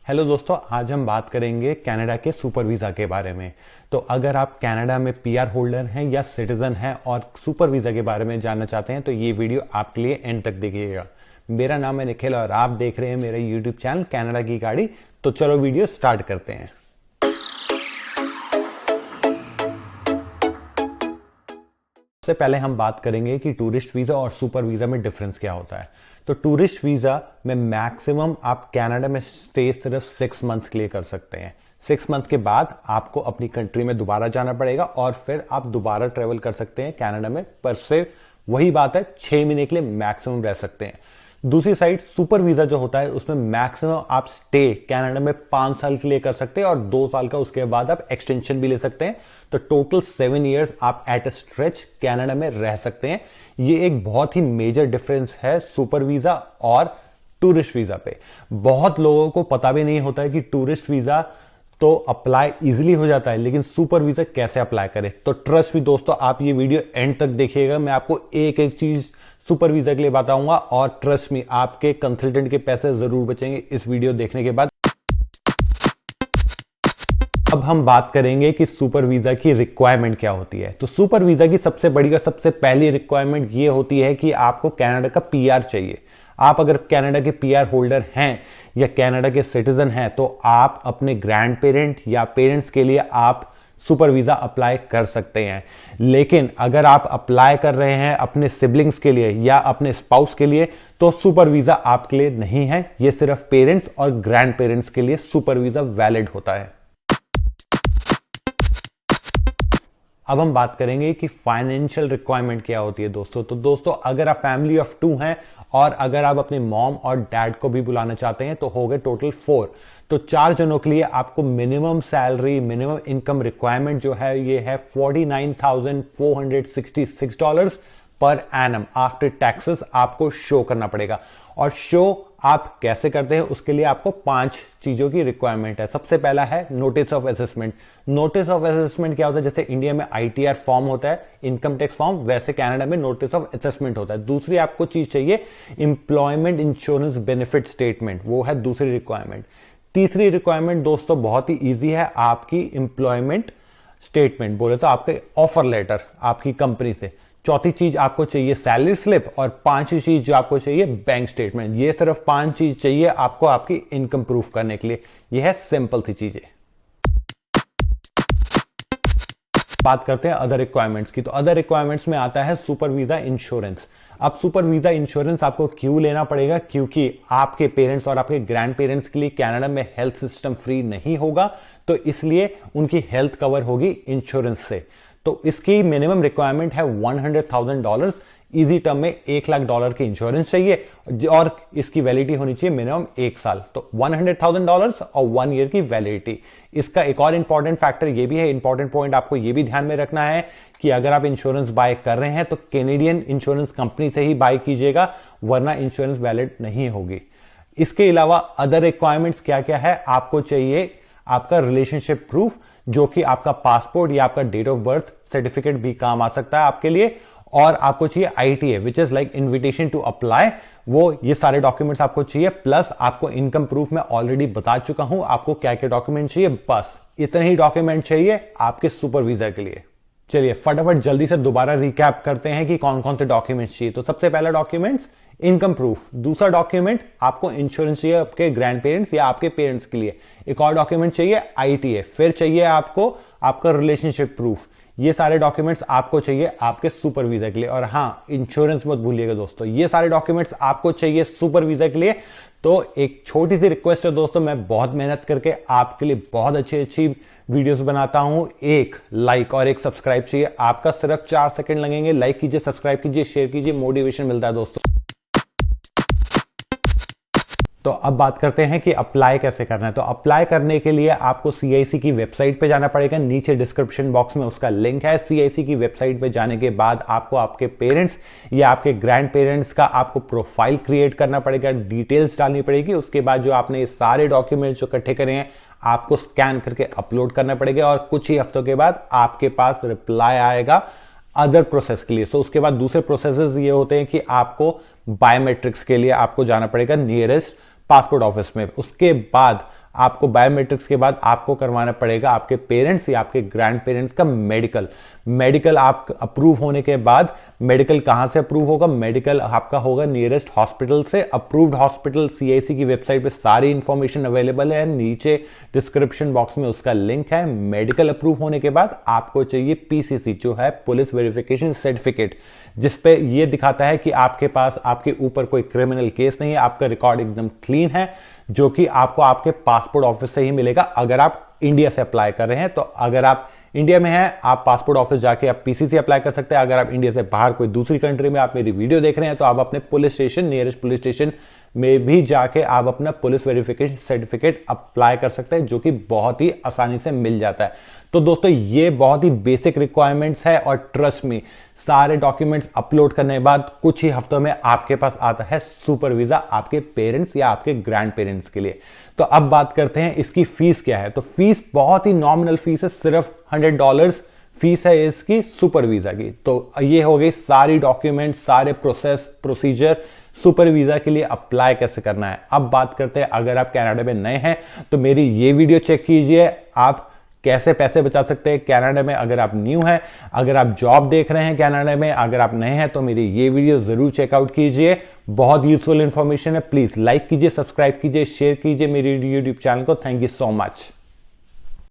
Hello दोस्तों, आज हम बात करेंगे कनाडा के सुपर वीज़ा के बारे में। तो अगर आप कनाडा में पीआर होल्डर हैं या सिटीजन हैं और सुपर वीज़ा के बारे में जानना चाहते हैं तो ये वीडियो आपके लिए एंड तक देखिएगा। मेरा नाम है निखिल और आप देख रहे हैं मेरा यूट्यूब चैनल कनाडा की गाड़ी। तो चलो वीडियो स्टार्ट करते हैं। सबसे पहले हम बात करेंगे कि टूरिस्ट वीज़ा और सुपर वीज़ा में डिफरेंस क्या होता है। तो टूरिस्ट वीज़ा में मैक्सिमम आप कनाडा में स्टे सिर्फ 6 मंथ के लिए कर सकते हैं। 6 मंथ के बाद आपको अपनी कंट्री में दोबारा जाना पड़ेगा और फिर आप दोबारा ट्रेवल कर सकते हैं कनाडा में, पर सिर्फ वही बात है 6 महीने के लिए मैक्सिमम रह सकते हैं। दूसरी साइड सुपर वीज़ा जो होता है उसमें मैक्सिमम आप स्टे कनाडा में 5 साल के लिए कर सकते हैं और 2 साल का उसके बाद आप एक्सटेंशन भी ले सकते हैं। तो टोटल 7 इयर्स आप एट अ स्ट्रेच कनाडा में रह सकते हैं। ये एक बहुत ही मेजर डिफरेंस है सुपर वीज़ा और टूरिस्ट वीज़ा पे। बहुत लोगों को पता भी नहीं होता है कि टूरिस्ट वीज़ा तो अप्लाई इजीली हो जाता है, लेकिन सुपर वीज़ा कैसे अप्लाई करें। तो ट्रस्ट भी दोस्तों, आप ये वीडियो एंड तक देखिएगा। मैं आपको एक एक चीज सुपर वीज़ा के लिए बताऊंगा और ट्रस्ट में आपके कंसल्टेंट के पैसे जरूर बचेंगे इस वीडियो देखने के बाद। अब हम बात करेंगे कि सुपर वीज़ा की रिक्वायरमेंट क्या होती है। तो सुपर वीज़ा की सबसे बड़ी और सबसे पहली रिक्वायरमेंट ये होती है कि आपको कनाडा का पीआर चाहिए। आप अगर कनाडा के पीआर होल्डर हैं या कनाडा के सिटीजन हैं तो आप अपने ग्रैंड पेरेंट या पेरेंट्स के लिए आप सुपर वीज़ा अप्लाई कर सकते हैं। लेकिन अगर आप अप्लाई कर रहे हैं अपने सिबलिंग्स के लिए या अपने स्पाउस के लिए तो सुपर वीज़ा आपके लिए नहीं है। ये सिर्फ पेरेंट्स और ग्रैंड पेरेंट्स के लिए सुपर वीज़ा वैलिड होता है। अब हम बात करेंगे कि फाइनेंशियल रिक्वायरमेंट क्या होती है दोस्तों। तो दोस्तों, अगर आप फैमिली ऑफ 2 हैं और अगर आप अपने मॉम और डैड को भी बुलाना चाहते हैं तो हो गए टोटल 4। तो 4 जनों के लिए आपको minimum salary, minimum income requirement जो है ये है $49,466 पर एनम आफ्टर टैक्सेस आपको शो करना पड़ेगा। और शो आप कैसे करते हैं उसके लिए आपको 5 चीजों की रिक्वायरमेंट है। सबसे पहला है notice of assessment. Notice of assessment क्या होता है? जैसे इंडिया में आईटीआर फॉर्म होता है, इनकम टैक्स फॉर्म, वैसे कनाडा में नोटिस ऑफ असेसमेंट होता है। दूसरी आपको चीज चाहिए एम्प्लॉयमेंट इंश्योरेंस बेनिफिट स्टेटमेंट, वो है दूसरी रिक्वायरमेंट। तीसरी रिक्वायरमेंट दोस्तों बहुत ही ईजी है, आपकी एम्प्लॉयमेंट स्टेटमेंट, बोले तो आपके ऑफर लेटर आपकी कंपनी से। चौथी चीज आपको चाहिए सैलरी स्लिप और 5वीं चीज जो आपको चाहिए बैंक स्टेटमेंट। ये सिर्फ 5 चीज चाहिए आपको आपकी इनकम प्रूफ करने के लिए। यह है सिंपल सी चीजें। बात करते हैं अदर रिक्वायरमेंट्स की। तो अदर रिक्वायरमेंट्स में आता है सुपर वीजा इंश्योरेंस। अब सुपर वीजा इंश्योरेंस आपको क्यों लेना पड़ेगा? क्योंकि आपके पेरेंट्स और आपके ग्रैंड पेरेंट्स के लिए कनाडा में हेल्थ सिस्टम फ्री नहीं होगा, तो इसलिए उनकी हेल्थ कवर होगी इंश्योरेंस से। तो इसकी मिनिमम रिक्वायरमेंट है $100,000। इजी टर्म में $1,00,000 की इंश्योरेंस चाहिए और इसकी वैलिडिटी होनी चाहिए मिनिमम 1 साल। तो $100,000 और 1 ईयर की वैलिडिटी। इसका एक और इंपॉर्टेंट फैक्टर ये भी है, इंपॉर्टेंट पॉइंट आपको ये भी ध्यान में रखना है कि अगर आप इंश्योरेंस बाय कर रहे हैं तो कैनेडियन इंश्योरेंस कंपनी से ही बाय कीजिएगा, वरना इंश्योरेंस वैलिड नहीं होगी। इसके अलावा अदर रिक्वायरमेंट्स क्या क्या है? आपको चाहिए आपका रिलेशनशिप प्रूफ, जो कि आपका पासपोर्ट या आपका डेट ऑफ बर्थ सर्टिफिकेट भी काम आ सकता है आपके लिए। और आपको चाहिए ITA which is like invitation to apply, वो ये सारे डॉक्यूमेंट्स आपको चाहिए। प्लस आपको इनकम प्रूफ मैं ऑलरेडी बता चुका हूं आपको क्या क्या डॉक्यूमेंट चाहिए। बस इतने ही डॉक्यूमेंट चाहिए आपके सुपर वीजा के लिए। चलिए फटाफट जल्दी से दोबारा रिकैप करते हैं कि कौन कौन से डॉक्यूमेंट्स चाहिए। तो सबसे पहला डॉक्यूमेंट्स इनकम प्रूफ। दूसरा डॉक्यूमेंट आपको इंश्योरेंस चाहिए आपके ग्रैंड पेरेंट्स या आपके पेरेंट्स के लिए। एक और डॉक्यूमेंट चाहिए आईटीए। फिर चाहिए आपको आपका रिलेशनशिप प्रूफ। ये सारे डॉक्यूमेंट्स आपको चाहिए आपके सुपर वीजा के लिए। और हाँ, इंश्योरेंस मत भूलिएगा दोस्तों, ये सारे डॉक्यूमेंट्स आपको चाहिए सुपर वीजा के लिए। तो एक छोटी सी रिक्वेस्ट है दोस्तों, मैं बहुत मेहनत करके आपके लिए बहुत अच्छी वीडियोस बनाता हूं। एक लाइक और एक सब्सक्राइब चाहिए आपका, सिर्फ 4 सेकंड लगेंगे। लाइक कीजिए, सब्सक्राइब कीजिए, शेयर कीजिए, मोटिवेशन मिलता है दोस्तों। तो अब बात करते हैं कि अप्लाई कैसे करना है। तो अप्लाई करने के लिए आपको सीआईसी की वेबसाइट पे जाना पड़ेगा। नीचे डिस्क्रिप्शन बॉक्स में उसका लिंक है। सीआईसी की वेबसाइट पे जाने के बाद आपको आपके पेरेंट्स या आपके ग्रैंड पेरेंट्स का आपको प्रोफाइल क्रिएट करना पड़ेगा, डिटेल्स डालनी पड़ेगी। उसके बाद जो आपने ये सारे डॉक्यूमेंट्स जो इकट्ठे करे हैं आपको स्कैन करके अपलोड करना पड़ेगा और कुछ ही हफ्तों के बाद आपके पास रिप्लाई आएगा अदर प्रोसेस के लिए। सो उसके बाद दूसरे प्रोसेसेस ये होते हैं कि आपको बायोमेट्रिक्स के लिए आपको जाना पड़ेगा नियरेस्ट पासपोर्ट ऑफिस में। उसके बाद आपको बायोमेट्रिक्स के बाद आपको करवाना पड़ेगा आपके पेरेंट्स या आपके ग्रैंड पेरेंट्स का मेडिकल आप अप्रूव होने के बाद, मेडिकल कहां से अप्रूव होगा? मेडिकल आपका होगा नियरेस्ट हॉस्पिटल से, अप्रूव्ड हॉस्पिटल। CIC की वेबसाइट पे सारी इंफॉर्मेशन अवेलेबल है, नीचे डिस्क्रिप्शन बॉक्स में उसका लिंक है। मेडिकल अप्रूव होने के बाद आपको चाहिए PCC, जो है पुलिस वेरिफिकेशन सर्टिफिकेट, जिसपे ये दिखाता है कि आपके पास, आपके ऊपर कोई क्रिमिनल केस नहीं है, आपका रिकॉर्ड एकदम क्लीन है, जो कि आपको आपके पासपोर्ट ऑफिस से ही मिलेगा अगर आप इंडिया से अप्लाई कर रहे हैं। तो अगर आप इंडिया में हैं, आप पासपोर्ट ऑफिस जाके आप PCC अप्लाई कर सकते हैं। अगर आप इंडिया से बाहर कोई दूसरी कंट्री में आप मेरी वीडियो देख रहे हैं, तो आप अपने police station, nearest police station में भी जाके आप अपना पुलिस वेरिफिकेशन सर्टिफिकेट अप्लाई कर सकते हैं, जो कि बहुत ही आसानी से मिल जाता है। तो दोस्तों, ये बहुत ही बेसिक रिक्वायरमेंट्स है और ट्रस्ट मी, सारे डॉक्यूमेंट्स अपलोड करने के बाद कुछ ही हफ्तों में आपके पास आता है सुपर वीजा आपके पेरेंट्स या आपके ग्रैंड पेरेंट्स के लिए। तो अब बात करते हैं इसकी फीस क्या है। तो फीस बहुत ही नॉमिनल फीस है, सिर्फ $100 फीस है इसकी सुपर वीजा की। तो ये हो गई सारी डॉक्यूमेंट, सारे प्रोसीजर सुपर वीजा के लिए अप्लाई कैसे करना है। अब बात करते हैं, अगर आप कनाडा में नए हैं तो मेरी ये वीडियो चेक कीजिए, आप कैसे पैसे बचा सकते हैं कनाडा में। अगर आप न्यू हैं, अगर आप जॉब देख रहे हैं कनाडा में, अगर आप नए हैं, तो मेरी ये वीडियो जरूर चेकआउट कीजिए, बहुत यूजफुल इंफॉर्मेशन है। प्लीज लाइक कीजिए, सब्सक्राइब कीजिए, शेयर कीजिए मेरी यूट्यूब चैनल को। Thank you so much.